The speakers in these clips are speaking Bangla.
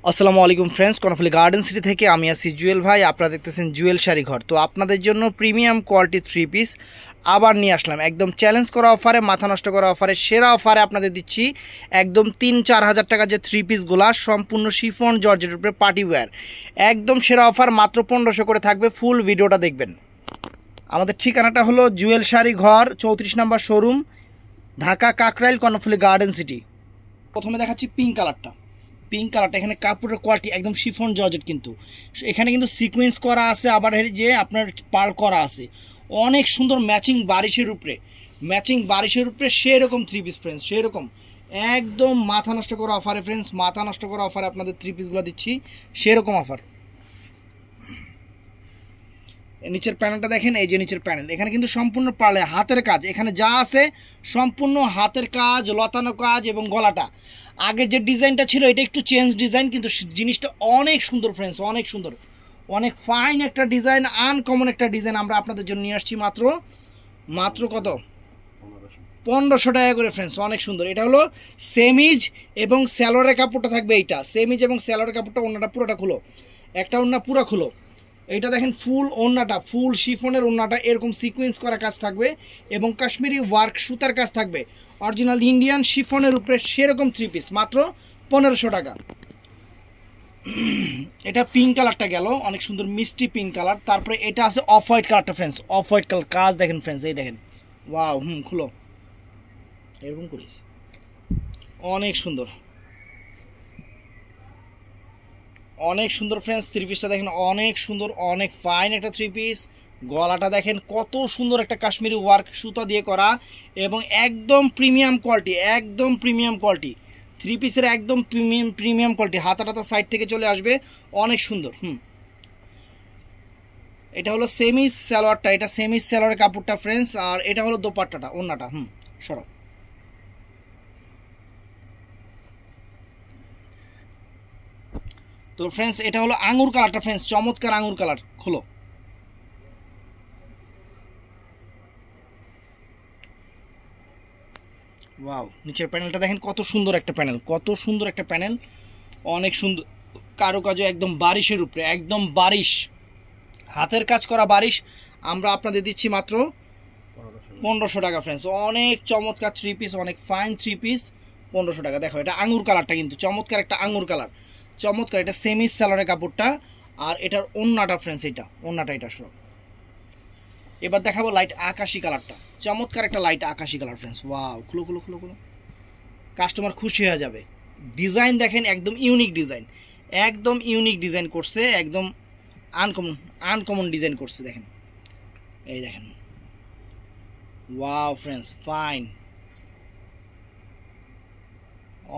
আসসালামু আলাইকুম ফ্রেন্ডস, কর্ণফুলী গার্ডেন সিটি থেকে আমি আছি জুয়েল ভাই। আপনারা দেখতেছেন জুয়েল শাড়ি ঘর। তো আপনাদের জন্য প্রিমিয়াম কোয়ালিটি থ্রি পিস আবার নিয়ে আসলাম একদম চ্যালেঞ্জ করা অফারে, মাথা নষ্ট করা অফারে, সেরা অফারে আপনাদের দিচ্ছি একদম 3-4 হাজার টাকা যে থ্রি পিসগুলা সম্পূর্ণ শিফন জর্জেটের উপরে পার্টি ওয়্যার, একদম সেরা অফার, মাত্র 1500 করে থাকবে। ফুল ভিডিওটা দেখবেন। আমাদের ঠিকানাটা হলো জুয়েল শাড়ি ঘর, 34 নম্বর showroom, Dhaka Kakrail, Karnaphuli Garden City. প্রথমে দেখাচ্ছি পিঙ্ক কালারটা। পিঙ্ক কালারটা এখানে কাপড়ের কোয়ালিটি একদম শিফন জর্জেট, কিন্তু এখানে কিন্তু সিকোয়েন্স করা আছে, আবার যে আপনার পার্ল করা আছে, অনেক সুন্দর ম্যাচিং বারিশের উপরে সেরকম থ্রি পিস ফ্রেন্ডস, সেরকম একদম মাথা নষ্ট করা অফারে ফ্রেন্ডস, মাথা নষ্ট করা অফারে আপনাদের থ্রি পিসগুলো দিচ্ছি, সেরকম অফার। নিচের প্যানেলটা দেখেন, এই যে নিচের প্যানেল, এখানে কিন্তু সম্পূর্ণ পার্লে হাতের কাজ, এখানে যা আছে সম্পূর্ণ হাতের কাজ, লতানো কাজ এবং গলাটা। আগের যে ডিজাইনটা ছিল এটা একটু চেঞ্জ ডিজাইন, কিন্তু জিনিসটা অনেক সুন্দর ফ্রেন্ডস, অনেক সুন্দর, অনেক ফাইন একটা ডিজাইন, আনকমন একটা ডিজাইন আমরা আপনাদের জন্য নিয়ে আসছি মাত্র কত 1500 টাকা করে ফ্রেন্ডস। অনেক সুন্দর। এটা হলো সেমিজ এবং স্যালোয়ারের কাপড়টা থাকবে, এইটা সেমিজ এবং স্যালোয়ারের কাপড়টা, ওন্নাটা পুরোটা খুলো, একটা ওন্না পুরো খুলো। এইটা দেখেন ফুল ওন্নাটা, ফুল শিফনের ওন্নাটা, এরকম সিকোয়েন্স করা কাজ থাকবে এবং কাশ্মীরি ওয়ার্ক সুতার কাজ থাকবে, অরিজিনাল ইন্ডিয়ান শিফনের উপরে সেরকম থ্রি পিস, মাত্র 1500 টাকা। এটা পিঙ্ক কালারটা গেল, অনেক সুন্দর মিষ্টি পিঙ্ক কালার। তারপরে এটা আছে অফ হোয়াইট কালারটা ফ্রেন্ডস, অফ হোয়াইট কালার কাজ দেখেন ফ্রেন্ডস, এই দেখেন, ওয়াও, খুলো, এরকম করিস, অনেক সুন্দর, অনেক সুন্দর ফ্রেন্ডস। থ্রি পিসটা দেখেন অনেক সুন্দর, অনেক ফাইন একটা থ্রি পিস। গলাটা দেখেন কত সুন্দর একটা কাশ্মীরি ওয়ার্ক সুতা দিয়ে করা এবং একদম প্রিমিয়াম কোয়ালিটি, একদম প্রিমিয়াম কোয়ালিটি থ্রি পিসের, একদম প্রিমিয়াম কোয়ালিটি। হাতা সাইড থেকে চলে আসবে, অনেক সুন্দর। এটা হলো সেমিজ সালোয়ারটা, এটা সেমিজ সালোয়ারের কাপড়টা ফ্রেন্ডস, আর এটা হলো দোপাট্টাটা, ওন্নাটা। সরো, তো ফ্রেন্ডস এটা হলো আঙুর কালারটা ফ্রেন্ডস, চমৎকার আঙুর কালার। খোলো, ওয়াও, নিচের প্যানেলটা দেখেন কত সুন্দর একটা প্যানেল, কত সুন্দর একটা প্যানেল, অনেক সুন্দর কারুকাজও, একদম বারিশের উপরে, একদম বারিশ, হাতের কাজ করা বারিশ। আমরা আপনাদের দিচ্ছি মাত্র 1500 টাকা ফ্রেন্ডস। অনেক চমৎকার থ্রি পিস, অনেক ফাইন থ্রি পিস, 1500 টাকা। দেখো এটা আঙুর কালারটা, কিন্তু চমৎকার একটা আঙুর কালার, চমৎকার। এটা সেমি সালোয়ারের কাপড়টা, আর এটার ওন্নাটা ফ্রেন্ডস, এটা ওন্নাটা, এটা সব। এবার দেখাবো লাইট আকাশি কালারটা, চমৎকার একটা লাইট আকাশি কালার ফ্রেন্ডস। ওয়াও, খুলো খুলো খুলো খুলো, কাস্টমার খুশি হয়ে যাবে। ডিজাইন দেখেন একদম ইউনিক ডিজাইন, একদম ইউনিক ডিজাইন করছে, একদম আনকমন ডিজাইন করছে। দেখেন, এই দেখেন, ওয়াও ফ্রেন্ডস, ফাইন,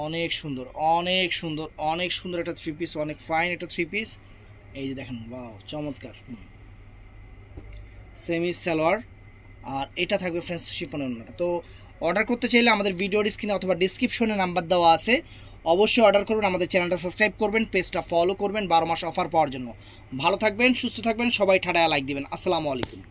অনেক সুন্দর, অনেক সুন্দর, অনেক সুন্দর একটা থ্রি পিস, অনেক ফাইন একটা থ্রি পিস। এই যে দেখেন, ওয়াও, চমৎকার। সেমি সালোয়ার, আর এটা থাকবে ফ্রেন্ডস শিফনের ওন্নাটা। তো অর্ডার করতে চাইলে আমাদের ভিডিওর স্ক্রিনে অথবা ডিসক্রিপশনে নাম্বার দেওয়া আছে, অবশ্যই অর্ডার করবেন। আমাদের চ্যানেলটা সাবস্ক্রাইব করবেন, পেজটা ফলো করবেন 12 মাস অফার পাওয়ার জন্য। ভালো থাকবেন, সুস্থ থাকবেন, সবাই ঠাডায় লাইক দিবেন। আসসালামু আলাইকুম।